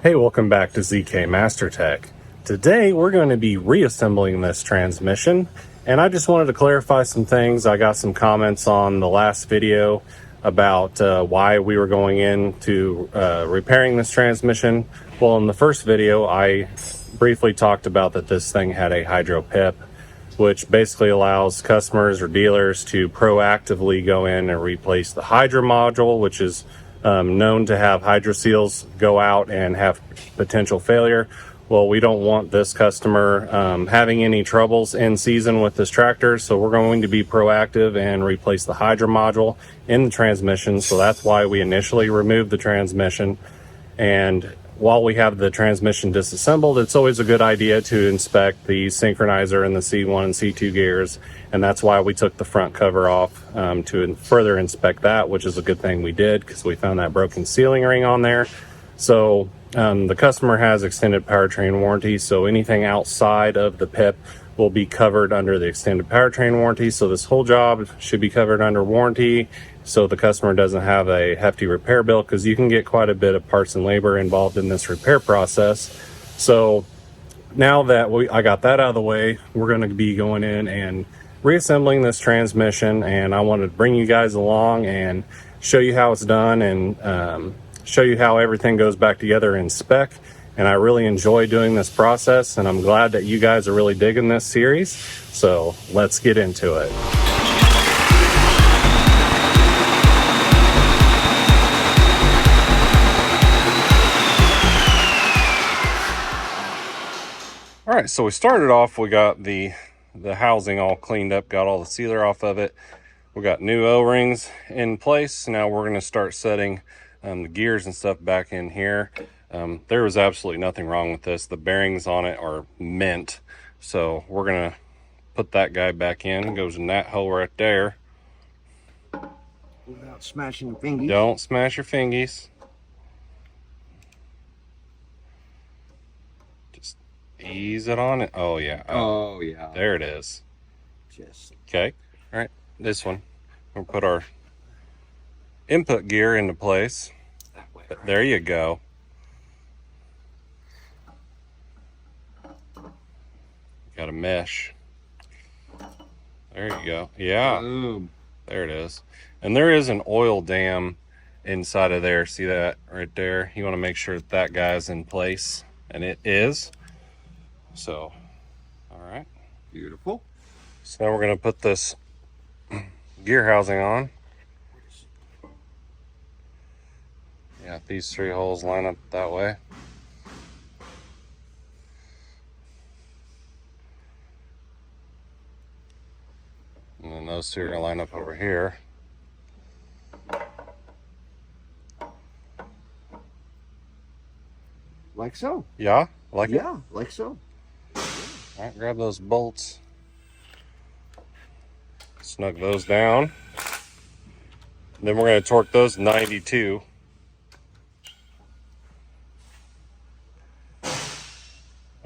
Hey, welcome back to ZK MasterTech. Today we're going to be reassembling this transmission, and I just wanted to clarify some things. I got some comments on the last video about why we were going into repairing this transmission. Well, in the first video I briefly talked about that this thing had a hydro pip, which basically allows customers or dealers to proactively go in and replace the hydro module, which is known to have hydro seals go out and have potential failure. Well, we don't want this customer having any troubles in season with this tractor, so we're going to be proactive and replace the hydro module in the transmission. So that's why we initially removed the transmission. And while we have the transmission disassembled, it's always a good idea to inspect the synchronizer and the C1 and C2 gears, and that's why we took the front cover off to further inspect that, which is a good thing we did because we found that broken sealing ring on there. So the customer has extended powertrain warranty, so anything outside of the PIP will be covered under the extended powertrain warranty. So this whole job should be covered under warranty, so the customer doesn't have a hefty repair bill, because you can get quite a bit of parts and labor involved in this repair process. So now that I got that out of the way, we're going to be going in and reassembling this transmission, and I wanted to bring you guys along and show you how it's done and show you how everything goes back together in spec. And I really enjoy doing this process, and I'm glad that you guys are really digging this series. So let's get into it. All right, so we started off, we got the housing all cleaned up, got all the sealer off of it. We got new O-rings in place. Now we're going to start setting the gears and stuff back in here. There was absolutely nothing wrong with this. The bearings on it are mint. So we're going to put that guy back in. It goes in that hole right there. Without smashing your fingies. Don't smash your fingies. Just ease it on it. Oh, yeah. Oh, yeah. There it is. Just. Okay. All right. This one. We'll put our input gear into place. That way. There you go. Got a mesh. There you go. Yeah. Boom. There it is. And there is an oil dam inside of there. See that right there? You want to make sure that that guy's in place, and it is. So, all right. Beautiful. So now we're going to put this gear housing on. Yeah, these three holes line up that way. And then those two are going to line up over here. Like so. Yeah? Like it? Yeah, like so. All right, grab those bolts. Snug those down. Then we're going to torque those 92.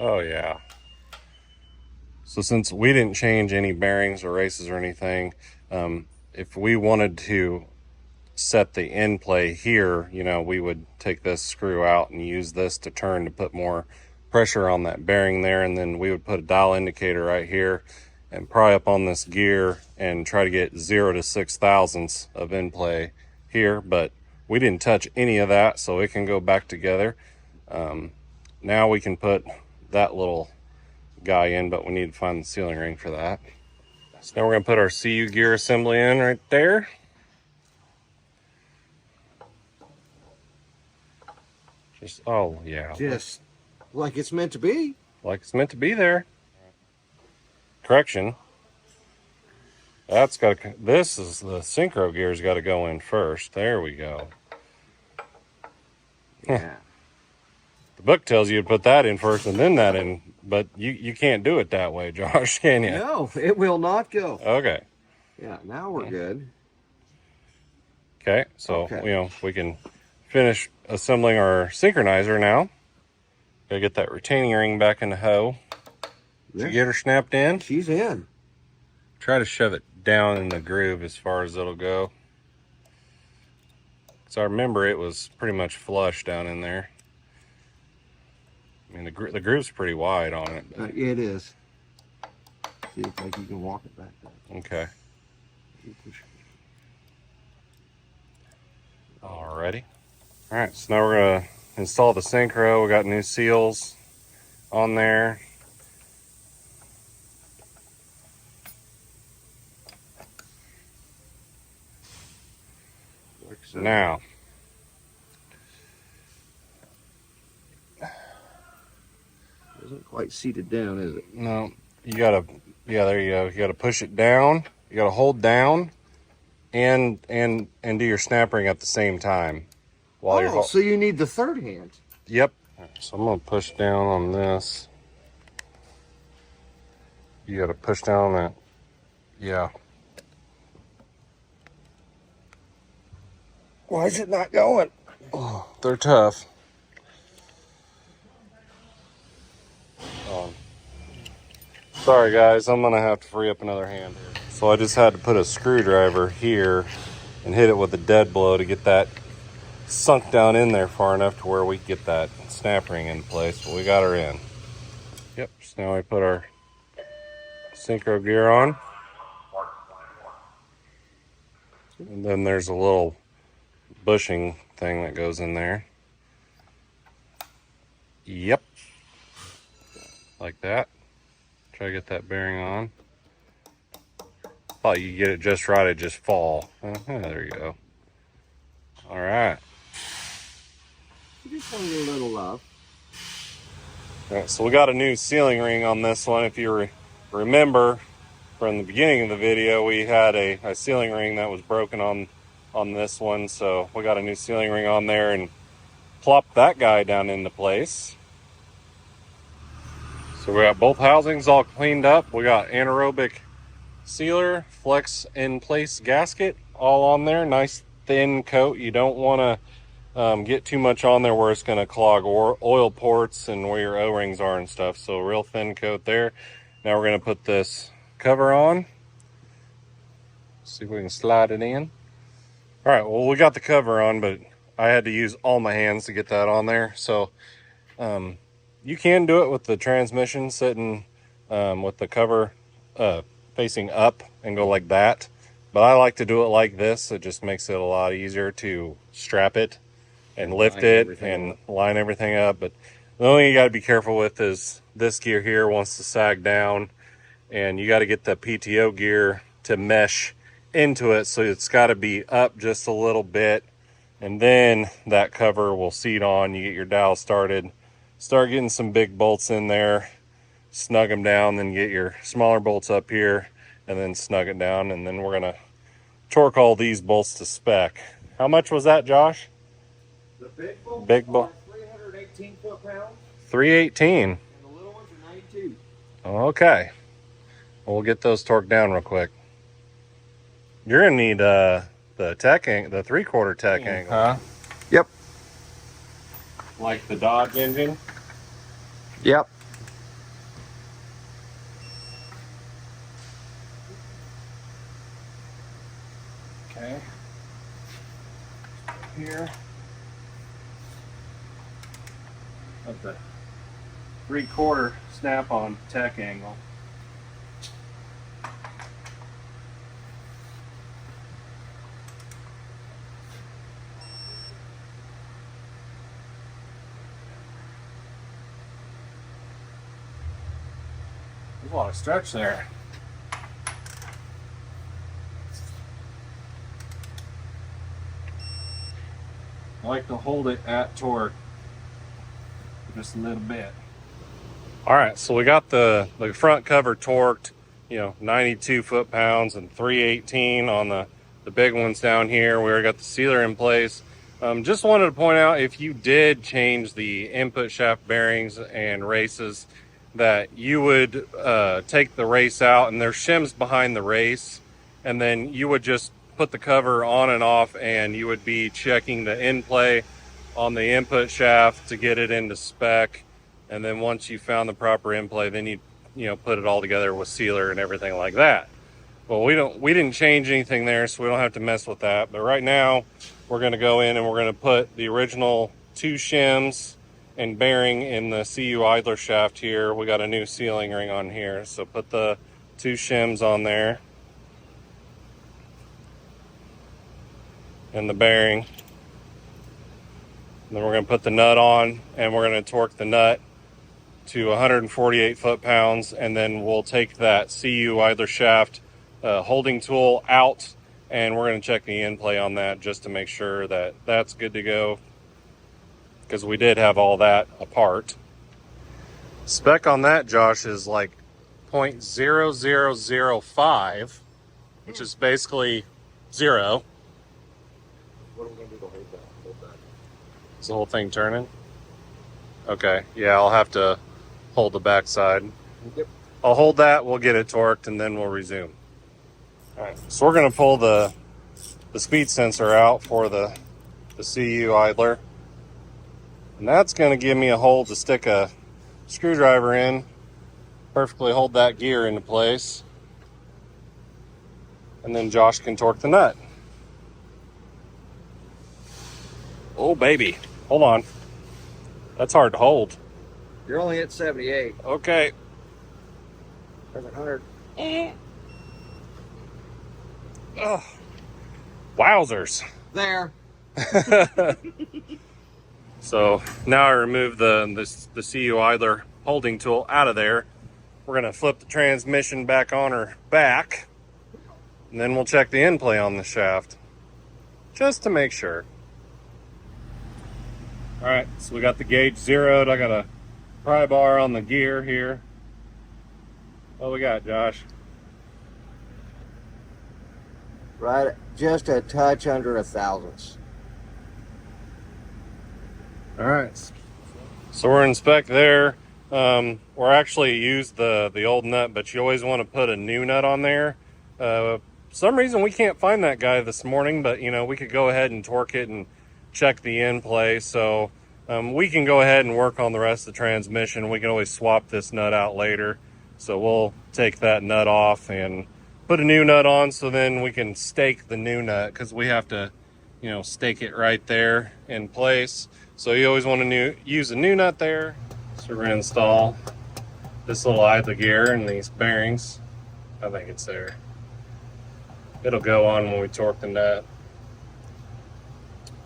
Oh, yeah. So since we didn't change any bearings or races or anything, if we wanted to set the end play here, you know, we would take this screw out and use this to turn to put more pressure on that bearing there, and then we would put a dial indicator right here and pry up on this gear and try to get 0 to 6 thousandths of end play here, but we didn't touch any of that, so it can go back together. Now we can put that little guy in, but we need to find the sealing ring for that. So now we're going to put our CU gear assembly in right there. Just, oh yeah. Just like it's meant to be. Like it's meant to be there. Correction. That's got to, this is the synchro gear's got to go in first. There we go. Yeah. The book tells you to put that in first and then that in, but you can't do it that way, Josh, can you? No, it will not go. Okay. Yeah, now we're good. Okay, so, you know, we can finish assembling our synchronizer now. Gotta get that retaining ring back in the hoe. Did you get her snapped in? She's in. Try to shove it down in the groove as far as it'll go. So I remember it was pretty much flush down in there. I mean, the groove's pretty wide on it. It is. See if like you can walk it back there. Okay. Alrighty. All right, so now we're gonna install the synchro. We got new seals on there. Like so. Now, Isn't quite seated down, is it? no, you gotta, yeah, there you go. You gotta push it down. You gotta hold down, and do your snap ring at the same time. While you're so you need the third hand. Yep. So I'm gonna push down on this. You gotta push down that. Yeah. Why is it not going? Oh, they're tough. Sorry guys, I'm gonna have to free up another hand here. So I just had to put a screwdriver here and hit it with a dead blow to get that sunk down in there far enough to where we can get that snap ring in place. But we got her in. Yep, so now we put our synchro gear on. And then there's a little bushing thing that goes in there. Yep. Like that. Try to get that bearing on. Thought you get it just right, it'd just fall. There you go. All right. Just a little love. All right, so we got a new sealing ring on this one. If you remember from the beginning of the video, we had a sealing ring that was broken on this one. So we got a new sealing ring on there and plopped that guy down into place. So we got both housings all cleaned up. We got anaerobic sealer, flex in place gasket all on there. Nice thin coat. You don't want to get too much on there where it's going to clog oil ports and where your O-rings are and stuff. So real thin coat there. Now we're going to put this cover on. See if we can slide it in. All right, well, we got the cover on, but I had to use all my hands to get that on there. So you can do it with the transmission sitting with the cover facing up and go like that. But I like to do it like this. It just makes it a lot easier to strap it and lift it and line everything up. But the only thing you got to be careful with is this gear here wants to sag down, and you got to get the PTO gear to mesh into it. So it's got to be up just a little bit, and then that cover will seat on. You get your dowel started, start getting some big bolts in there, snug them down, then get your smaller bolts up here and then snug it down. And then we're gonna torque all these bolts to spec. How much was that, Josh? The big bolt? Big bolt. 318 foot-pounds. 318. And the little ones are 92. Okay. Well, we'll get those torqued down real quick. You're gonna need the tech angle, the 3/4 tech angle. Huh? Yep. Like the Dodge engine. Yep. Okay. Here. Of the 3/4 snap-on tech angle. There's a lot of stretch there. I like to hold it at torque just a little bit. All right, so we got the front cover torqued, 92 foot-pounds and 318 on the big ones down here. We already got the sealer in place. Just wanted to point out, if you did change the input shaft bearings and races, that you would take the race out, and there's shims behind the race, and then you would just put the cover on and off, and you would be checking the in play on the input shaft to get it into spec. And then once you found the proper in play, then you put it all together with sealer and everything like that. Well, we didn't change anything there, so we don't have to mess with that. But right now we're going to go in and we're going to put the original 2 shims and bearing in the CU idler shaft here. We got a new sealing ring on here. So put the 2 shims on there. And the bearing. And then we're going to put the nut on, and we're going to torque the nut to 148 foot-pounds, and then we'll take that CU idler shaft holding tool out, and we're going to check the end play on that just to make sure that that's good to go, because we did have all that apart. Spec on that, Josh, is like 0.0005, which is basically 0. What are we going to do to hold that? Is the whole thing turning? Okay, yeah, I'll have to hold the backside. Yep. I'll hold that, we'll get it torqued, and then we'll resume. All right, so we're gonna pull the speed sensor out for the CU idler. And that's gonna give me a hole to stick a screwdriver in, perfectly hold that gear into place. And then Josh can torque the nut. Oh, baby, hold on. That's hard to hold. You're only at 78. Okay. There's 100. Oh, wowzers. There. So now I remove the CU idler holding tool out of there. We're gonna flip the transmission back on her back, and then we'll check the end play on the shaft, just to make sure. All right, so we got the gauge zeroed. I got a pry bar on the gear here. What we got, Josh? Right, just a touch under 1,000ths. All right, so we're in spec there. We're actually used the old nut, but you always want to put a new nut on there. Some reason we can't find that guy this morning, but you know, we could go ahead and torque it and check the end play. So we can go ahead and work on the rest of the transmission. We can always swap this nut out later. So we'll take that nut off and put a new nut on, so then we can stake the new nut, because we have to, you know, stake it right there in place. So you always want to use a new nut there. So we're going to install this little idler gear and these bearings. I think it's there. It'll go on when we torque the nut.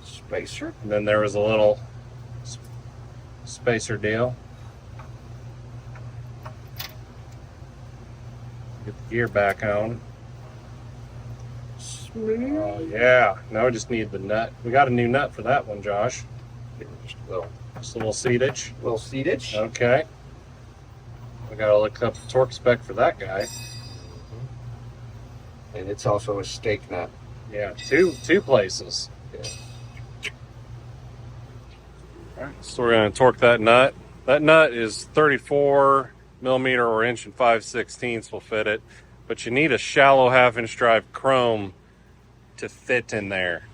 Spacer. And then there was a little spacer deal. Get the gear back on. Smooth. Oh yeah, now we just need the nut. We got a new nut for that one, Josh. Just a little seatage. Little seatage. Okay. We gotta look up the torque spec for that guy. And it's also a stake nut. Yeah, two places. Yeah. All right, so we're gonna torque that nut. That nut is 34 millimeter or 1 5/16 will fit it, but you need a shallow 1/2 drive chrome to fit in there.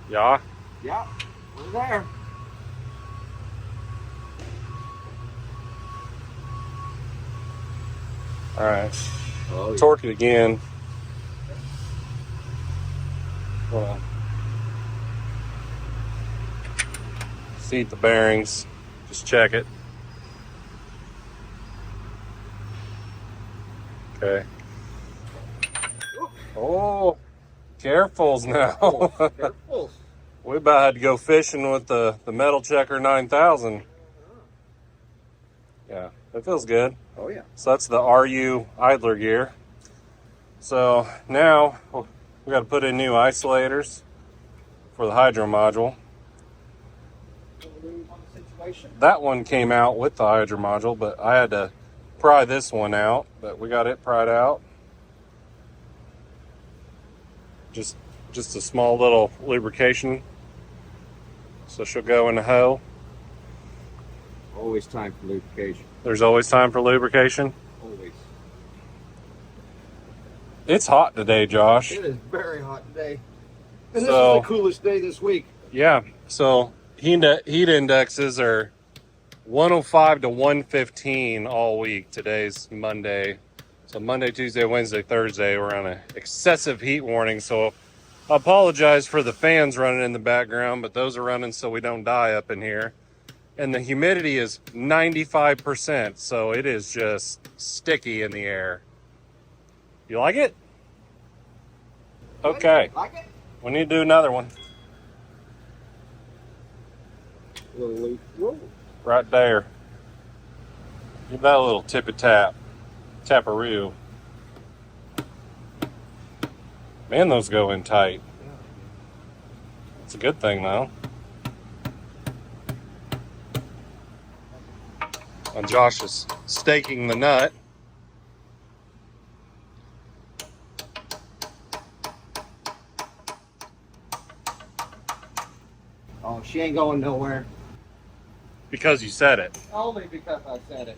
Yeah. Yeah, we're there. All right. Oh, yeah. Torque it again. Well, seat the bearings. Just check it. Okay. Oh, carefuls now. Careful. We about had to go fishing with the Metal Checker 9000. Yeah, that feels good. Oh yeah. So that's the RU idler gear. So now we got to put in new isolators for the hydro module. That one came out with the hydro module, but I had to pry this one out, but we got it pried out. Just a small little lubrication. So she'll go in the hoe. Always time for lubrication. There's always time for lubrication. Always. It's hot today, Josh. It is very hot today. And this So- is the coolest day this week. Yeah, so heat indexes are 105 to 115 all week. Today's Monday. So Monday, Tuesday, Wednesday, Thursday, we're on an excessive heat warning. So I apologize for the fans running in the background, but those are running so we don't die up in here. And the humidity is 95%, so it is just sticky in the air. You like it? Okay. Like it? We need to do another one. Little leaf. Whoa. Right there. Give that a little tap. Taparoo. Man, those go in tight. It's a good thing, though. And Josh is staking the nut. Oh, she ain't going nowhere. Because you said it. Only because I said it.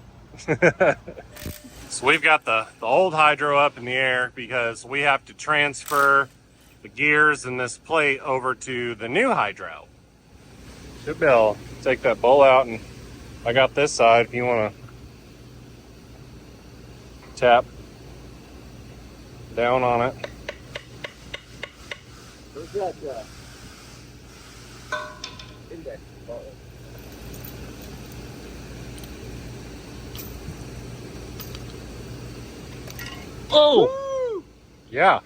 So we've got the old hydro up in the air because we have to transfer the gears and this plate over to the new hydro. Should be able to take that bowl out, and I got this side if you want to tap down on it. Where's that index? Oh! Woo! Yeah.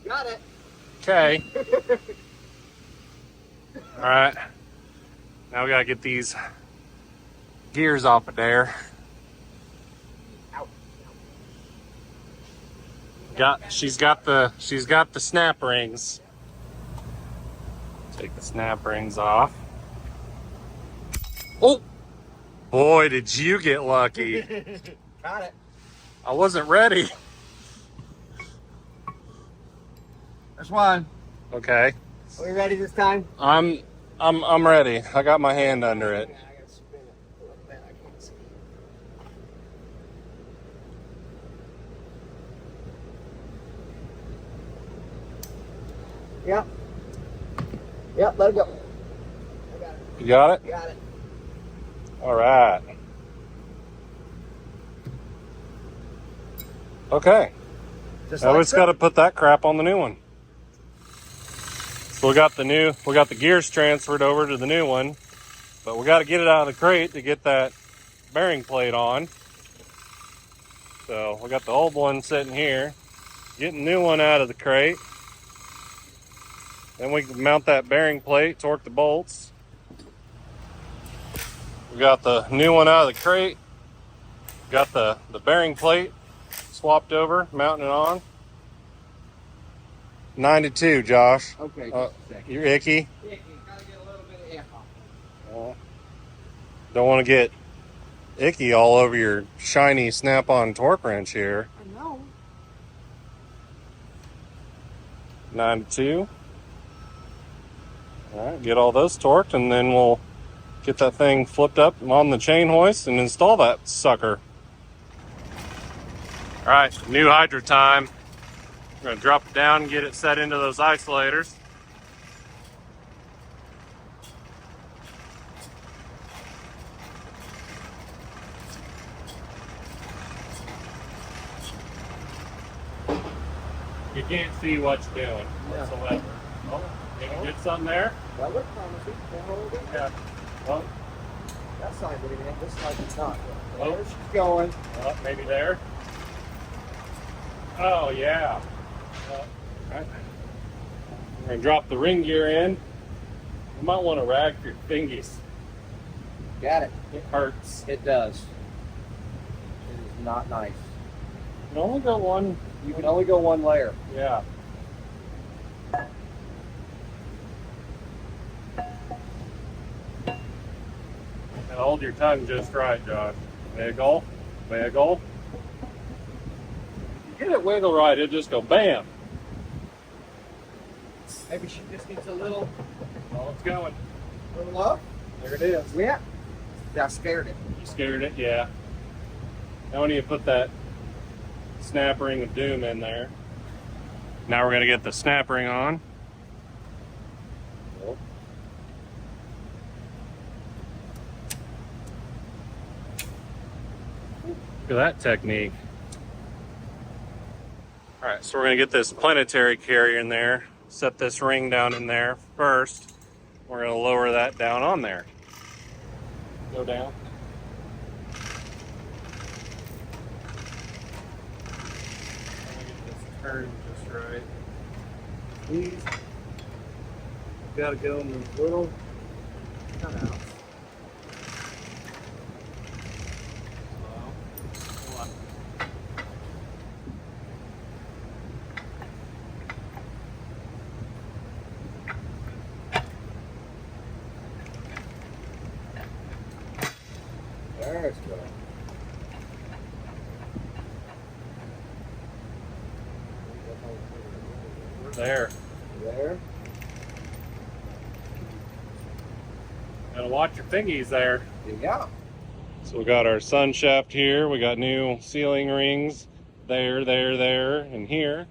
Got it. Okay. All right. Now we gotta get these gears off of there. She's got the snap rings. Take the snap rings off. Oh, boy, did you get lucky. Got it. I wasn't ready. There's one. Okay. Are we ready this time? I'm ready. I got my hand under it. I gotta spin it a little bit. I can't see. Yep. Yep, let it go. I got it. You got it? Got it. All right. Okay. Just Now we like just got to put that crap on the new one. So we got the gears transferred over to the new one, but we got to get it out of the crate to get that bearing plate on. So we got the old one sitting here, getting the new one out of the crate. Then we can mount that bearing plate, torque the bolts. We got the new one out of the crate. Got the bearing plate swapped over, mounting it on. 92, Josh. Okay, just a second. You're icky. Gotta get a little bit of air off. Don't want to get icky all over your shiny snap-on torque wrench here. I know. 92. All right, get all those torqued, and then we'll get that thing flipped up on the chain hoist and install that sucker. All right, new hydro time. We're gonna drop it down and get it set into those isolators. You can't see what you're doing whatsoever. Oh, you can get something there? That looks promising. Hold it. Yeah. Well, That side looking at this side is not. Oh. There she's going. maybe there. Oh, yeah. Right. We're going to drop the ring gear in. You might want to rag your fingies. Got it. It hurts. It does. It is not nice. You can only go one. You can only go one layer. Yeah. And hold your tongue just right, Josh. Wiggle. Wiggle. If you get it wiggle right, it'll just go bam. Maybe she just needs a little Oh, it's going. love. There it is. Yeah. That scared it. You scared it? Yeah. Now we need to put that snap ring of doom in there. Now we're going to get the snap ring on. Look at that technique. All right, so we're going to get this planetary carrier in there. set this ring down in there first. We're going to lower that down on there. Go down. Get this turned just right. These got to go in the little cutouts. There's good. There. There. Gotta watch your fingies there. Yeah. So we got our sun shaft here. We got new sealing rings there, and here.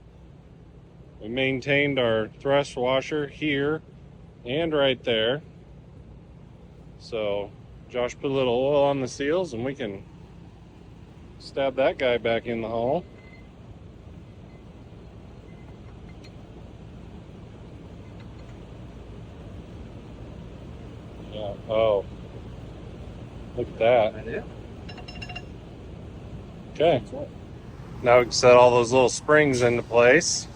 We maintained our thrust washer here and right there. So Josh put a little oil on the seals and we can stab that guy back in the hole. Yeah. Oh. Look at that. I do. Okay. Now we can set all those little springs into place.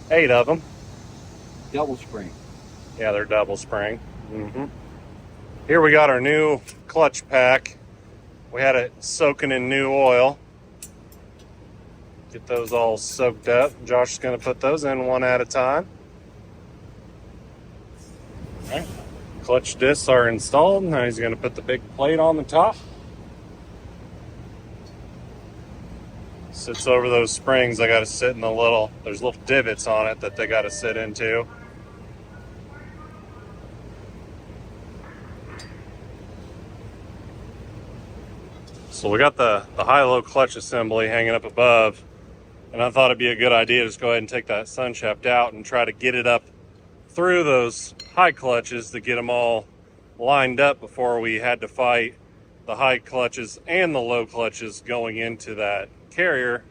8 of them. Double spring. Yeah, they're double spring. Here we got our new clutch pack. We had it soaking in new oil. Get those all soaked up. Josh is going to put those in one at a time. All right. Clutch discs are installed. Now he's going to put the big plate on the top. Sits over those springs. I got to sit in the there's little divots on it that they got to sit into. So we got the high-low clutch assembly hanging up above, and I thought it'd be a good idea to just go ahead and take that sun shaft out and try to get it up through those high clutches to get them all lined up before we had to fight the high clutches and the low clutches going into that carrier.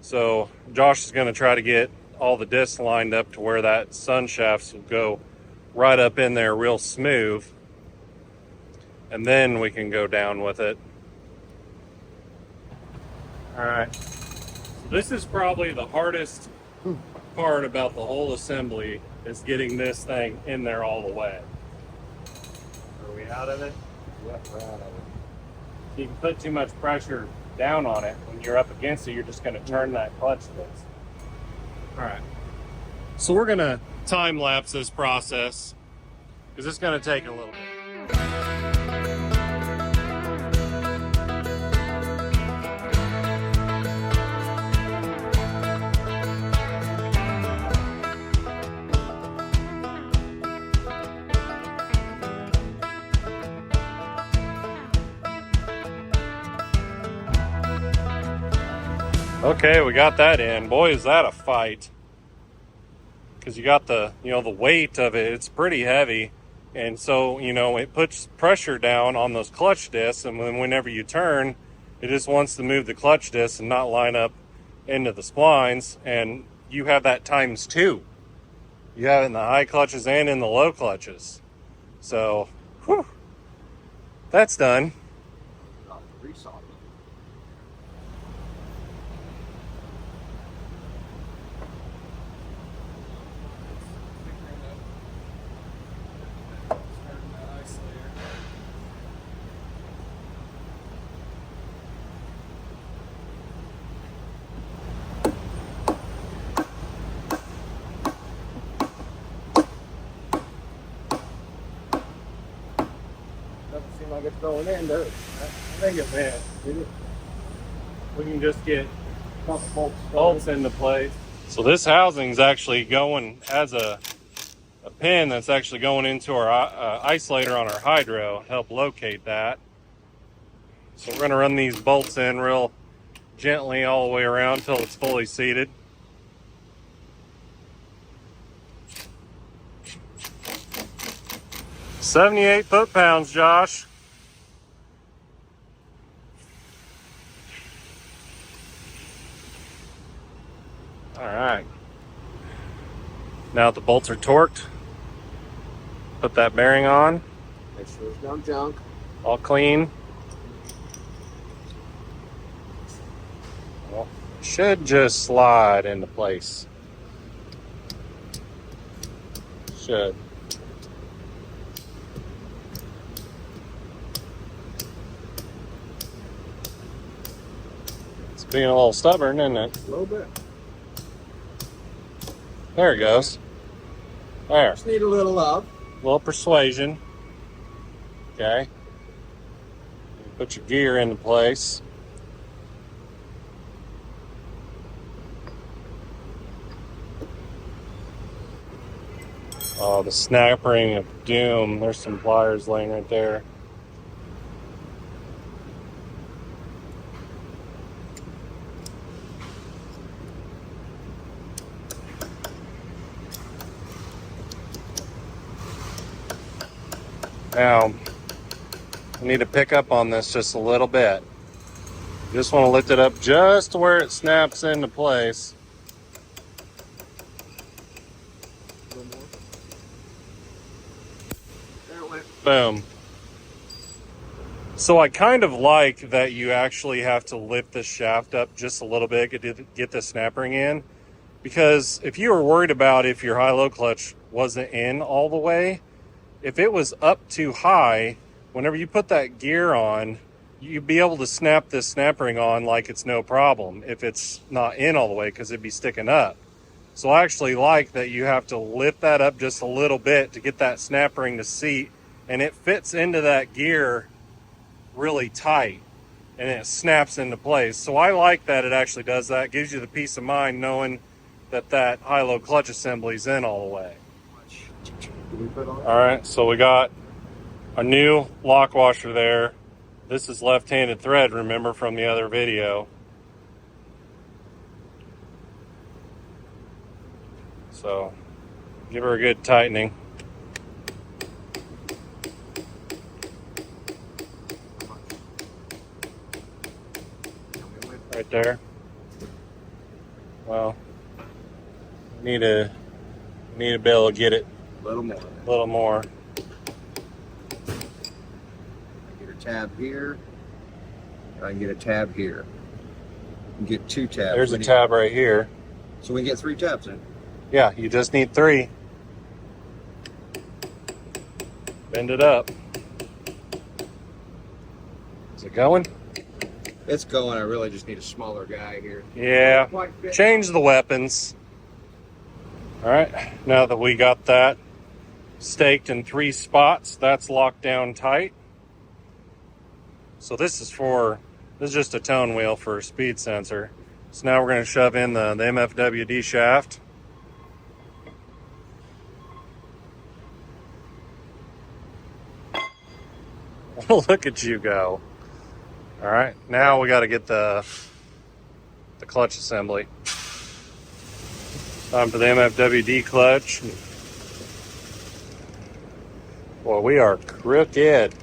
So Josh is going to try to get all the discs lined up to where that sun shafts will go right up in there real smooth, and then we can go down with it. All right, so this is probably the hardest part about the whole assembly, is getting this thing in there all the way. Are we out of it? Yep, we're out of it. You can put too much pressure down on it. When you're up against it, you're just going to turn that clutch disc. All right, so we're going to time lapse this process because it's going to take a little bit. Okay, we got that in. Boy, is that a fight. Because you got the weight of it, it's pretty heavy. And so, it puts pressure down on those clutch discs. And then whenever you turn, it just wants to move the clutch discs and not line up into the splines. And you have that times 2. You have it in the high clutches and in the low clutches. So, whew, that's done. Resaw. Doesn't seem like it's going in, does it? I think it will. We can just get A couple bolts into place. So this housing is actually going as a pin that's actually going into our isolator on our hydro, help locate that. So we're going to run these bolts in real gently all the way around until it's fully seated. "78 foot-pounds, Josh." Now the bolts are torqued. Put that bearing on. Make sure there's no junk. All clean. Well, should just slide into place. Should. It's being a little stubborn, isn't it? A little bit. There it goes. There. Just need a little love. A little persuasion. Okay. Put your gear into place. Oh, the snappering of doom. There's some pliers laying right there. Now, I need to pick up on this just a little bit. Just want to lift it up just to where it snaps into place. A little more. There it went. Boom. So I kind of like that you actually have to lift the shaft up just a little bit to get the snap ring in. Because if you were worried about if your high-low clutch wasn't in all the way, if it was up too high, whenever you put that gear on, you'd be able to snap this snap ring on like it's no problem if it's not in all the way, because it'd be sticking up. So I actually like that you have to lift that up just a little bit to get that snap ring to seat, and it fits into that gear really tight and it snaps into place. So I like that it actually does that. It gives you the peace of mind knowing that that high-low clutch assembly is in all the way. All right, so we got a new lock washer there. This is left-handed thread, remember from the other video. So give her a good tightening. Right there. Well, need to be able to get it A little more. a little more. Get a tab here. I can get a tab here. And get 2 tabs. There's a tab right here. So we can get 3 tabs in. Yeah, you just need 3. Bend it up. Is it going? It's going. I really just need a smaller guy here. Yeah. Quite fit. Change the weapons. All right. Now that we got that staked in 3 spots, that's locked down tight. So this is just a tone wheel for a speed sensor. So now we're going to shove in the MFWD shaft. Look at you go. All right, now we got to get the clutch assembly. Time for the MFWD clutch. Boy, we are crooked.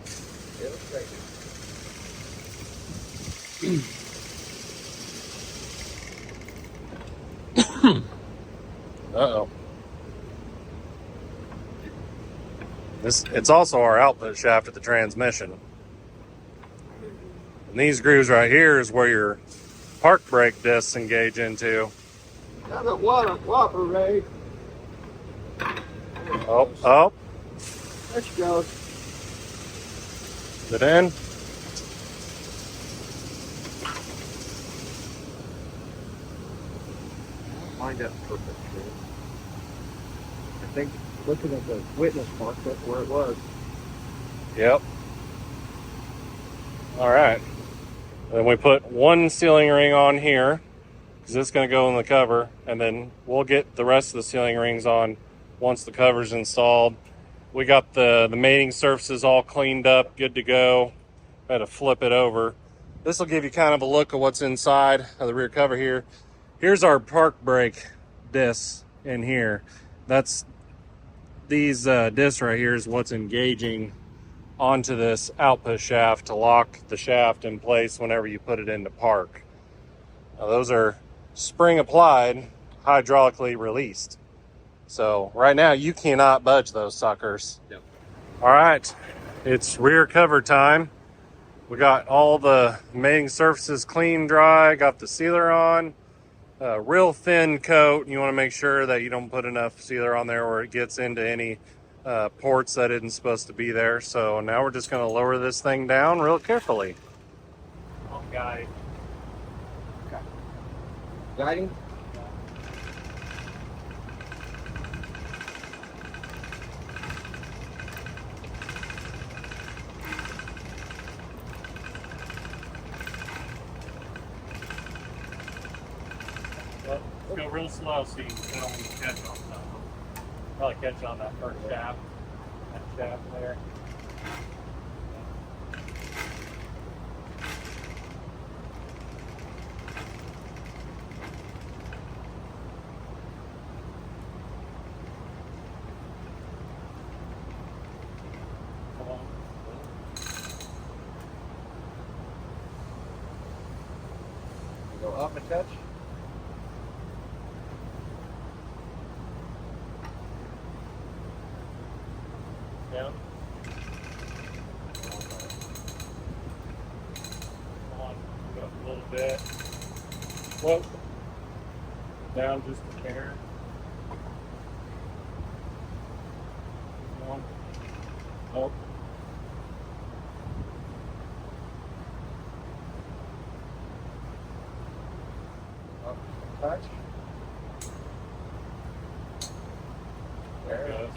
Uh-oh. It's also our output shaft of the transmission. And these grooves right here is where your park brake discs engage into. Got a whopper, Ray. Oh. There she goes. Is it in? Lined up perfect. I think looking at the witness mark, that's where it was. Yep. All right. Then we put 1 sealing ring on here, because it's going to go in the cover, and then we'll get the rest of the sealing rings on once the cover's installed. We got the mating surfaces all cleaned up, good to go. I had to flip it over. This will give you kind of a look of what's inside of the rear cover here. Here's our park brake discs in here. That's these discs right here is what's engaging onto this output shaft to lock the shaft in place whenever you put it into park. Now those are spring applied, hydraulically released. So right now you cannot budge those suckers. Yep. All right, it's rear cover time. We got all the mating surfaces clean, dry, got the sealer on. Real thin coat. You want to make sure that you don't put enough sealer on there where it gets into any ports that isn't supposed to be there. So now we're just going to lower this thing down real carefully. Oh, guy. Okay. Guiding. Let's go real slow so you can tell when you catch on something. Probably catch on that first shaft. That shaft there. Come on. Go up a touch. Down. Come on, go up a little bit. Whoa. Down just a hair. Come on. Oh. Up a touch. There it goes.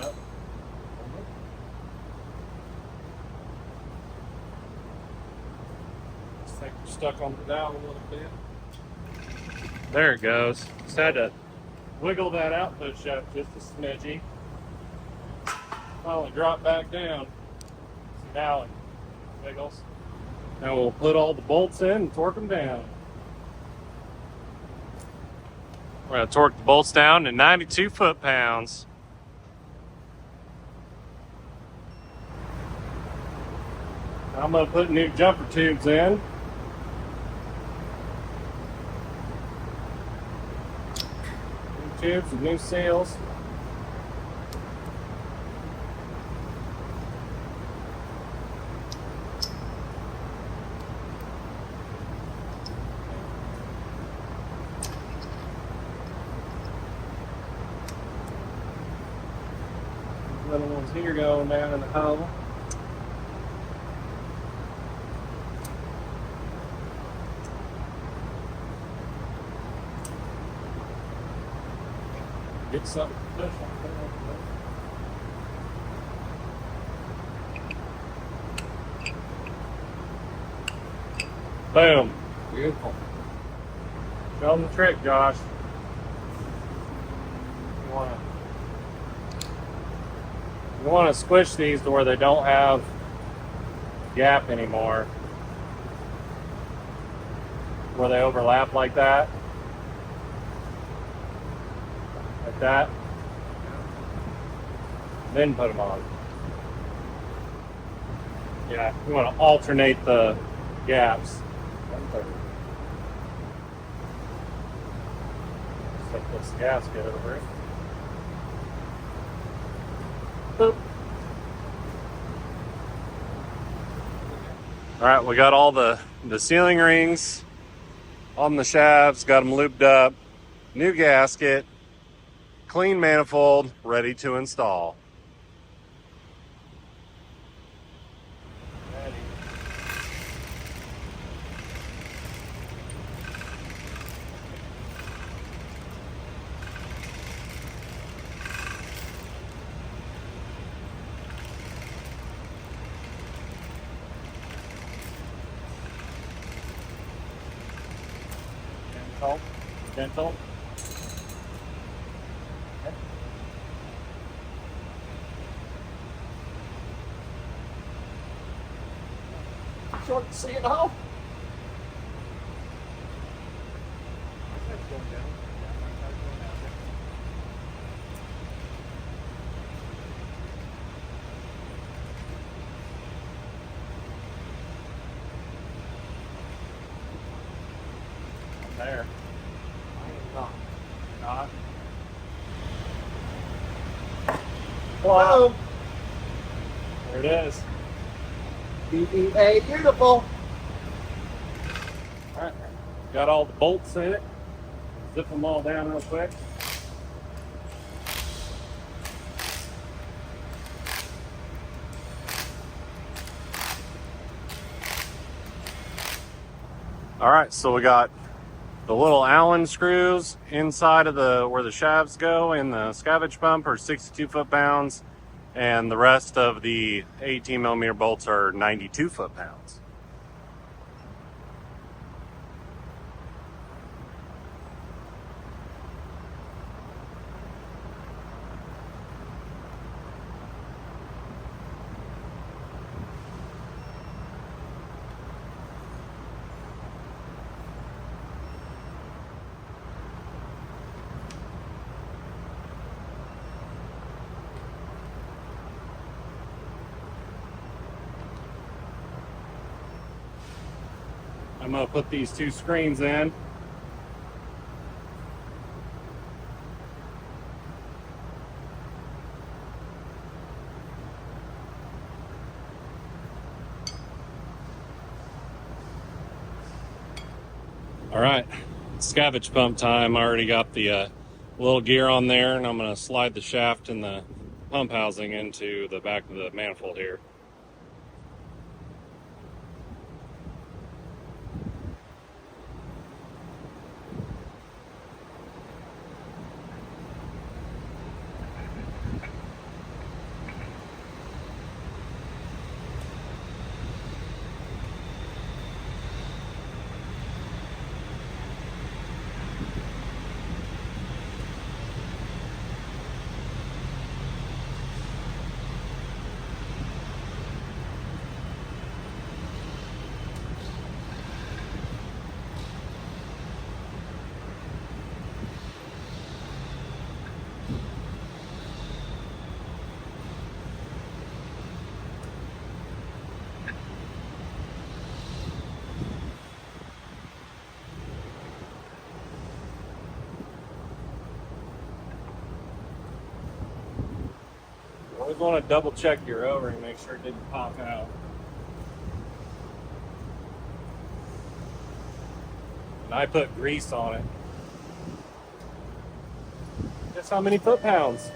Up. Looks like we're stuck on the valve a little bit. There it goes. Just had to wiggle that output shaft just a smidgy. Finally drop back down. So now it wiggles. Now we'll put all the bolts in and torque them down. We're going to torque the bolts down to 92 foot-pounds. I'm going to put new jumper tubes in. New tubes with new seals. These little ones here going down in the hole. Get something to push on. Boom. Beautiful. Show them the trick, Josh. You want to squish these to where they don't have gap anymore. Where they overlap like that. Like that. Then put them on. Yeah, you want to alternate the gaps. Set this gasket over. Boop. All right, we got all the sealing rings on the shafts, got them looped up, new gasket, clean manifold, ready to install. Gentle. Okay. Short to see it all. there. Not. Hello. There it is. BEA, beautiful. All right. Got all the bolts in it. Zip them all down real quick. All right, so we got the little Allen screws inside of where the shafts go in the Scavenge pump are 62 foot-pounds, and the rest of the 18 millimeter bolts are 92 foot-pounds. I'm going to put these two screens in. All right, scavenge pump time. I already got the little gear on there, and I'm going to slide the shaft and the pump housing into the back of the manifold here. Always want to double check your O-ring, make sure it didn't pop out. And I put grease on it. Guess how many foot-pounds?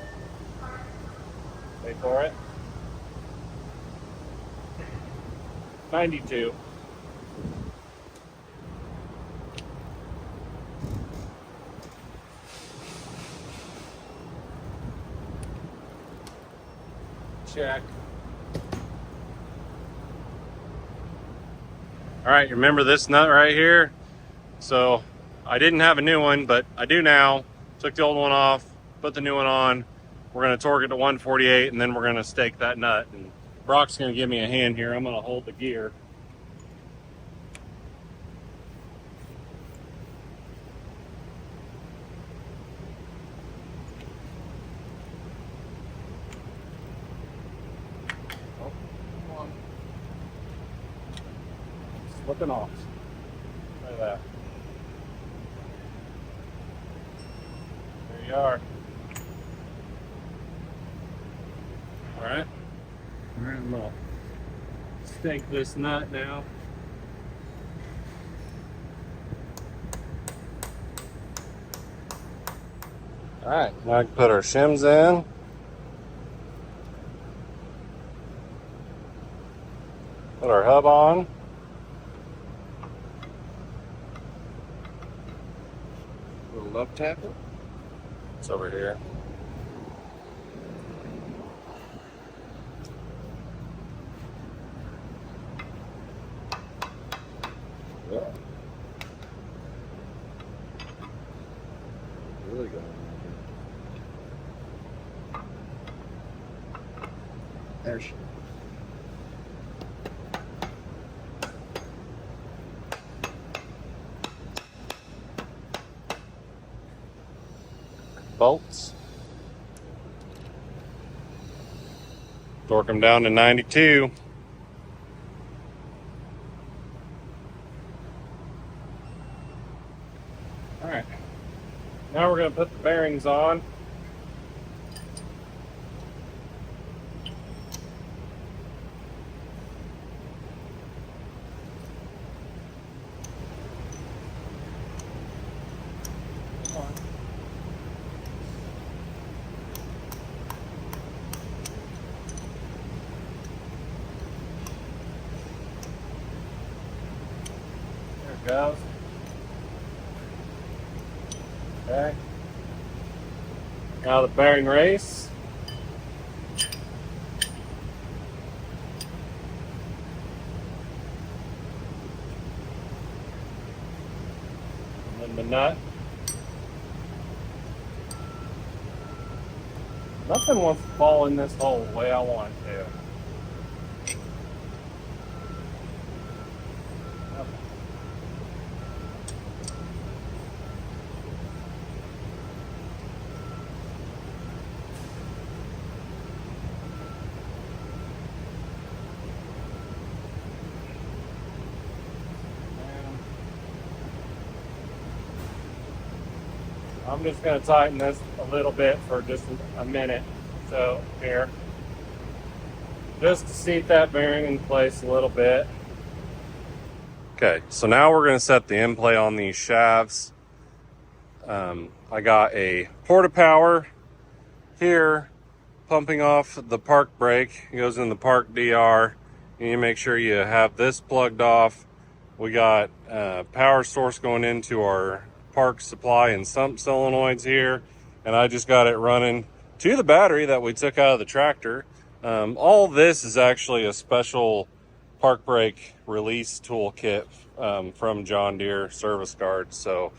Wait for it. 92. Check. All right, you remember this nut right here? So I didn't have a new one, but I do now. Took the old one off, put the new one on. We're gonna torque it to 148, and then we're gonna stake that nut. And Brock's gonna give me a hand here. I'm gonna hold the gear. Slipping off. Look at that. There you are. All right. All right, I'm gonna stake this nut now. All right, now I can put our shims in. Put our hub on. Little love tapper. It's over here. Yeah. Really good. There she is. Bolts. Torque them down to 92. Now we're going to put the bearings on. There it goes. Okay. Now the bearing race. And then the nut. Nothing wants to fall in this hole the way I want it to. I'm just going to tighten this a little bit for just a minute. So here, just to seat that bearing in place a little bit. Okay, so now we're going to set the end play on these shafts. I got a porta power here pumping off the park brake. It goes in the park DR. You need to make sure you have this plugged off. We got power source going into our park supply and sump solenoids here, and I just got it running to the battery that we took out of the tractor. All this is actually a special park brake release toolkit from John Deere service guard, so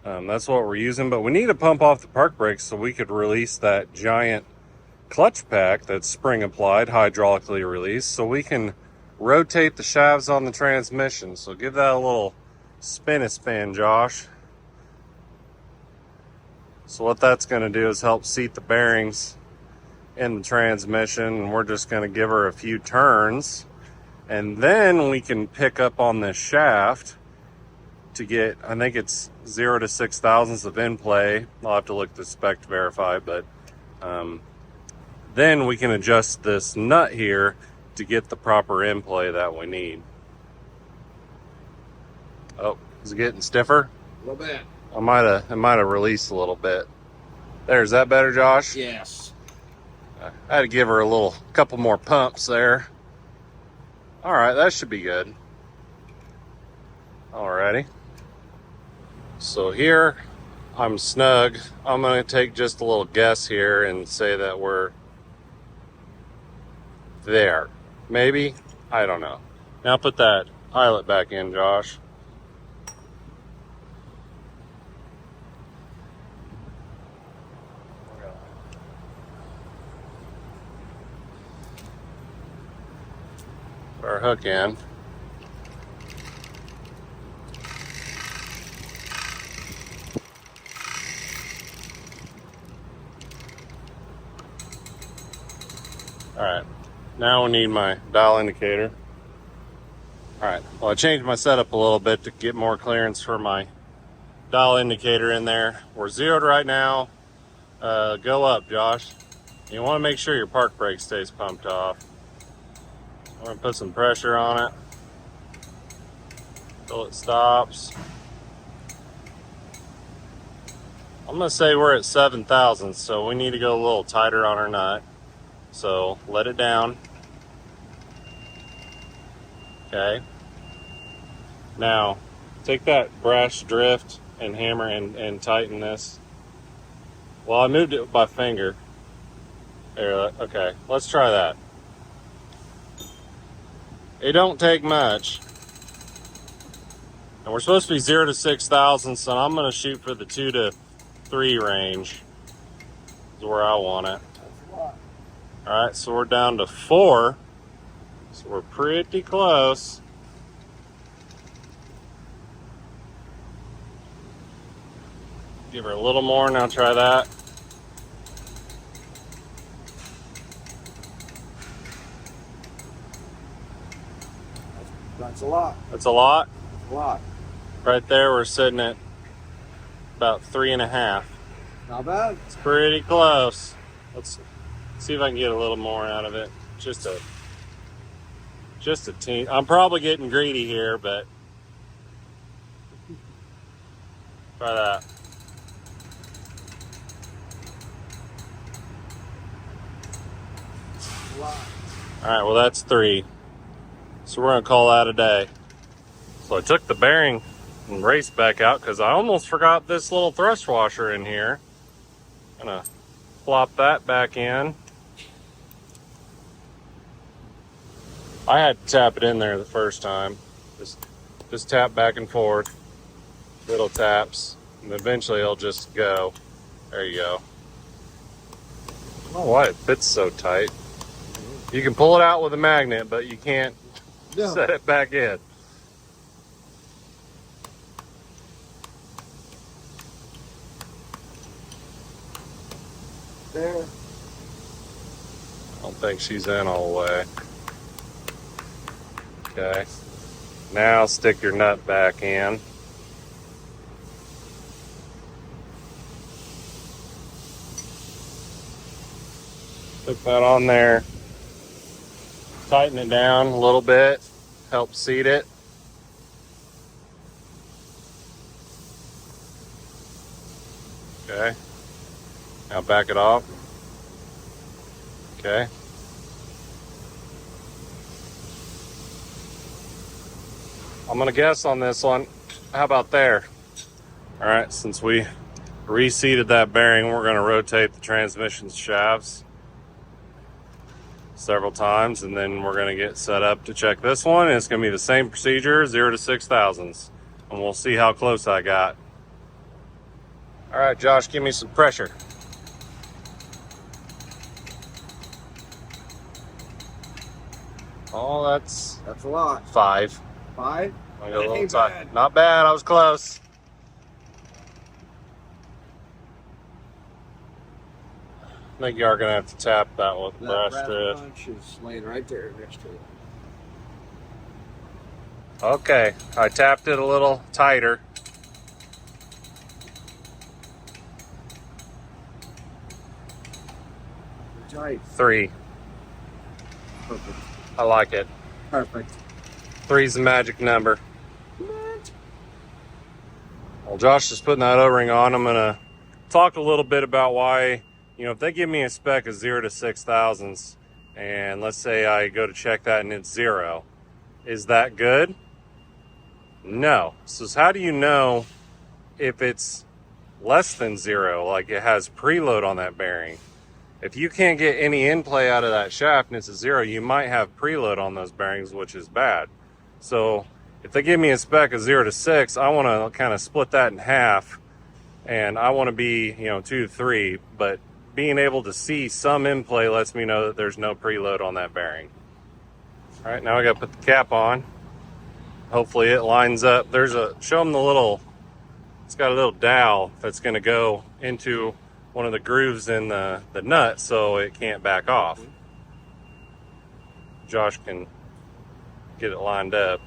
that's what we're using. But we need to pump off the park brakes so we could release that giant clutch pack that's spring applied, hydraulically released, so we can rotate the shafts on the transmission. So give that a little spin, Josh. So what that's going to do is help seat the bearings in the transmission, and we're just going to give her a few turns, and then we can pick up on this shaft to get, I think it's 0 to 6 thousandths of in play. I'll have to look the spec to verify, but then we can adjust this nut here to get the proper in play that we need. Oh, is it getting stiffer? A little bit. It might have released a little bit. There, is that better, Josh? Yes. I had to give her a couple more pumps there. All right, that should be good. Alrighty. So here, I'm snug. I'm gonna take just a little guess here and say that we're there. Maybe, I don't know. Now put that eyelet back in, Josh. Put our hook in. All right, now we need my dial indicator. All right, well, I changed my setup a little bit to get more clearance for my dial indicator in there. We're zeroed right now. Go up, Josh. You want to make sure your park brake stays pumped off. I'm gonna put some pressure on it until it stops. I'm gonna say we're at 7 thousandths, so we need to go a little tighter on our nut. So let it down. Okay. Now take that brass drift and hammer and tighten this. Well, I moved it by finger. There, okay, let's try that. It don't take much. And we're supposed to be 0 to 6 thousandths, so I'm gonna shoot for the 2 to 3 range. Is where I want it. All right, so we're down to 4. So we're pretty close. Give her a little more, now try that. That's a lot. That's a lot. A lot. Right there, we're sitting at about 3.5. Not bad. It's pretty close. Let's see if I can get a little more out of it. Just a teen. I'm probably getting greedy here, but try that. Wow. All right, well, that's 3. So we're gonna call that a day. So I took the bearing and raced back out because I almost forgot this little thrust washer in here. Gonna flop that back in. I had to tap it in there the first time. Just tap back and forth, little taps, and eventually it'll just go. There you go. I don't know why it fits so tight. You can pull it out with a magnet, but you can't set it back in. There. I don't think she's in all the way. Okay. Now stick your nut back in. Put that on there. Tighten it down a little bit. Help seat it. Okay. Now back it off. Okay. I'm gonna guess on this one. How about there? All right, since we reseated that bearing, we're gonna rotate the transmission shafts several times, and then we're gonna get set up to check this one. And it's gonna be the same procedure, 0 to 6 thousandths, and we'll see how close I got. All right, Josh, give me some pressure. Oh, that's a lot. 5. 5? I got a little tight. Not bad. I was close. I think you are going to have to tap that with brass strip. Punch is laying right there next to it. Okay, I tapped it a little tighter. Tight. 3. Perfect. I like it. Perfect. 3's the magic number. Well, Josh is putting that O-ring on. I'm going to talk a little bit about why, if they give me a spec of 0 to 6 thousandths, and let's say I go to check that and it's 0, is that good? No. So how do you know if it's less than 0, like it has preload on that bearing? If you can't get any in play out of that shaft and it's a 0, you might have preload on those bearings, which is bad. So if they give me a spec of 0 to 6, I want to kind of split that in half, and I want to be, 2 to 3, but being able to see some in play lets me know that there's no preload on that bearing. All right, now I got to put the cap on. Hopefully it lines up. Show them it's got a little dowel that's going to go into one of the grooves in the nut so it can't back off. Josh can get it lined up.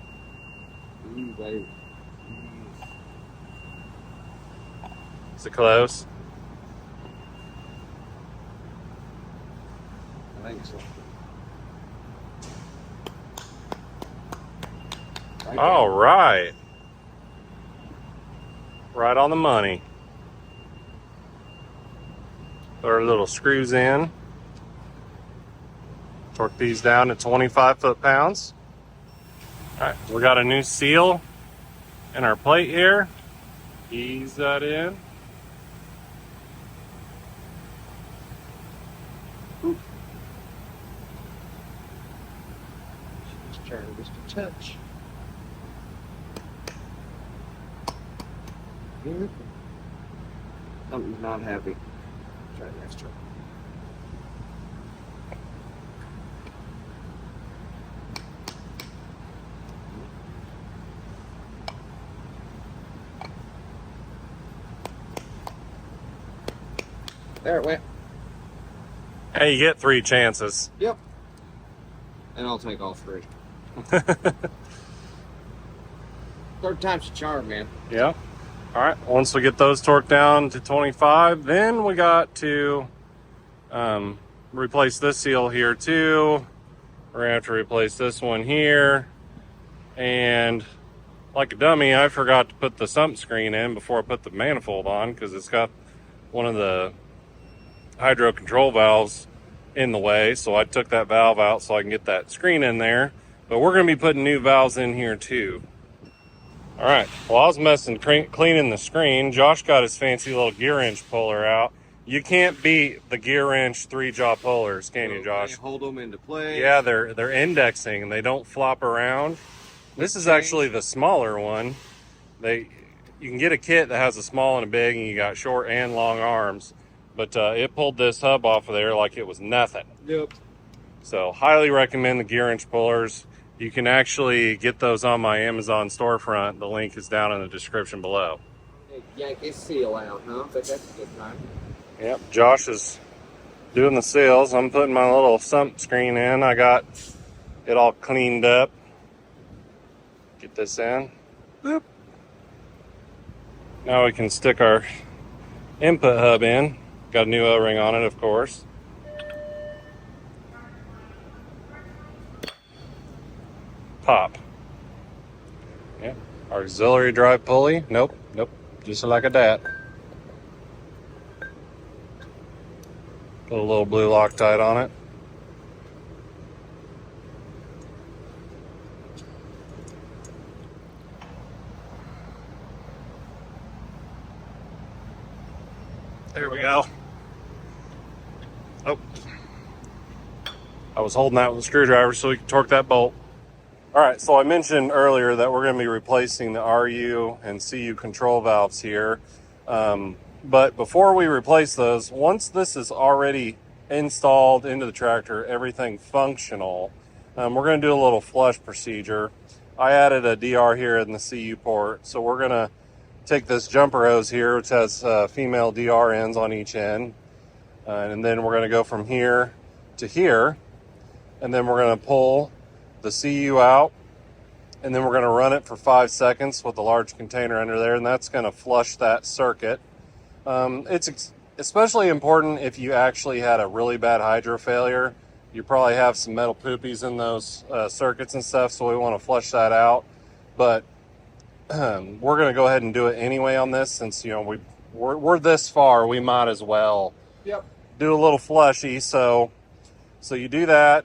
Is it close? I think so. All right. Right on the money. Put our little screws in. Torque these down to 25 foot-pounds. All right, we got a new seal in our plate here. Ease that in. Ooh. Just turn it just a touch. Something's not happy. Try it next time. There it went. Hey, you get 3 chances. Yep. And I'll take all 3. Third time's a charm, man. Yeah. All right, once we get those torqued down to 25, then we got to replace this seal here too. We're gonna have to replace this one here. And like a dummy, I forgot to put the sump screen in before I put the manifold on because it's got one of the hydro control valves in the way. So I took that valve out so I can get that screen in there. But we're gonna be putting new valves in here too. All right, well, I was cleaning the screen. Josh got his fancy little gear wrench puller out. You can't beat the gear wrench 3-jaw pullers, can you, Josh? They hold them into place. Yeah, they're indexing and they don't flop around. This is actually the smaller one. You can get a kit that has a small and a big, and you got short and long arms. But it pulled this hub off of there like it was nothing. Yep. So highly recommend the gear wrench pullers. You can actually get those on my Amazon storefront. The link is down in the description below. Yank his seal out, huh? But that's a good time. Yep, Josh is doing the seals. I'm putting my little sump screen in. I got it all cleaned up. Get this in. Boop. Now we can stick our input hub in. Got a new O-ring on it, of course. Pop. Yeah, auxiliary drive pulley. Nope, just like a dat. Put a little blue Loctite on it. There we go. Oh, I was holding that with a screwdriver so we could torque that bolt. All right, so I mentioned earlier that we're going to be replacing the RU and CU control valves here. But before we replace those, once this is already installed into the tractor, everything functional, we're going to do a little flush procedure. I added a DR here in the CU port, so we're going to take this jumper hose here, which has female DR ends on each end, and then we're going to go from here to here, and then we're going to pull the CU out, and then we're going to run it for 5 seconds with a large container under there, and that's going to flush that circuit. It's especially important if you actually had a really bad hydro failure. You probably have some metal poopies in those circuits and stuff, so we want to flush that out. But we're going to go ahead and do it anyway on this, since we're this far, we might as well do a little flushy. So you do that,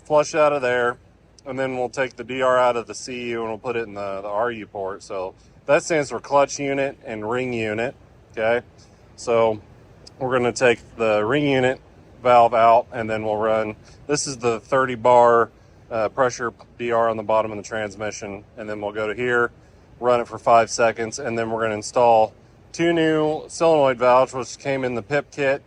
flush out of there, and then we'll take the DR out of the CU and we'll put it in the RU port. So that stands for clutch unit and ring unit. Okay, so we're going to take the ring unit valve out, and then we'll run. This is the 30 bar pressure DR on the bottom of the transmission, and then we'll go to here, run it for 5 seconds, and then we're going to install 2 new solenoid valves, which came in the PIP kit.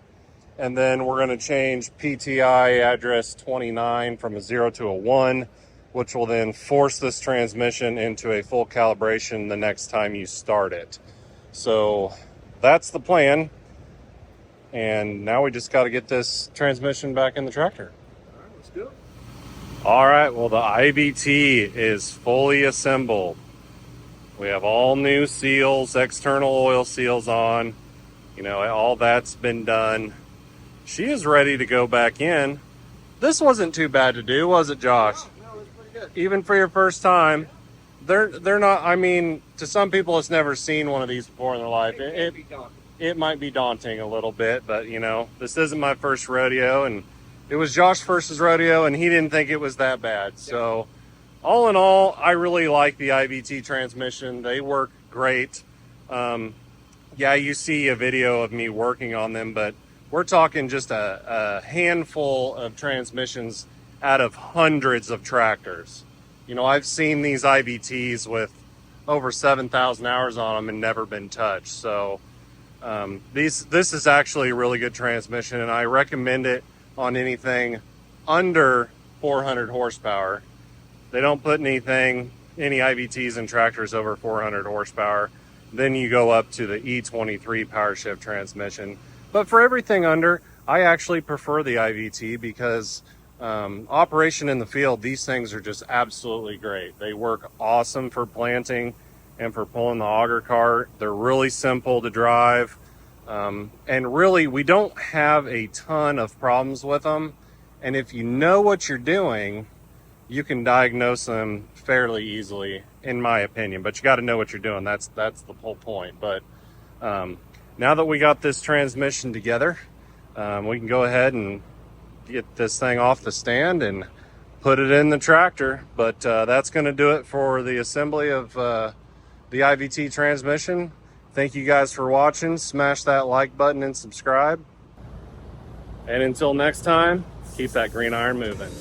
And then we're going to change PTI address 29 from a 0 to a 1, which will then force this transmission into a full calibration the next time you start it. So that's the plan. And now we just got to get this transmission back in the tractor. All right, let's go. All right, well, the IVT is fully assembled. We have all new seals, external oil seals on. All that's been done. She is ready to go back in. This wasn't too bad to do, was it, Josh? No, it's pretty good. Even for your first time. They're not, I mean, to some people it's never seen one of these before in their life. It might be daunting a little bit, but this isn't my first rodeo, and it was Josh's first rodeo, and he didn't think it was that bad. So all in all, I really like the IVT transmission. They work great. Yeah, you see a video of me working on them, but we're talking just a handful of transmissions out of hundreds of tractors. I've seen these IVTs with over 7,000 hours on them and never been touched. So this is actually a really good transmission, and I recommend it on anything under 400 horsepower. They don't put any IVTs in tractors over 400 horsepower. Then you go up to the E23 power shift transmission. But for everything under, I actually prefer the IVT because operation in the field, these things are just absolutely great. They work awesome for planting. and for pulling the auger cart. They're really simple to drive. And really, we don't have a ton of problems with them. And if you know what you're doing, you can diagnose them fairly easily, in my opinion. But you got to know what you're doing. That's the whole point. But now that we got this transmission together, we can go ahead and get this thing off the stand and put it in the tractor. But that's going to do it for the assembly of the IVT transmission. Thank you guys for watching. Smash that like button and subscribe. And until next time, keep that green iron moving.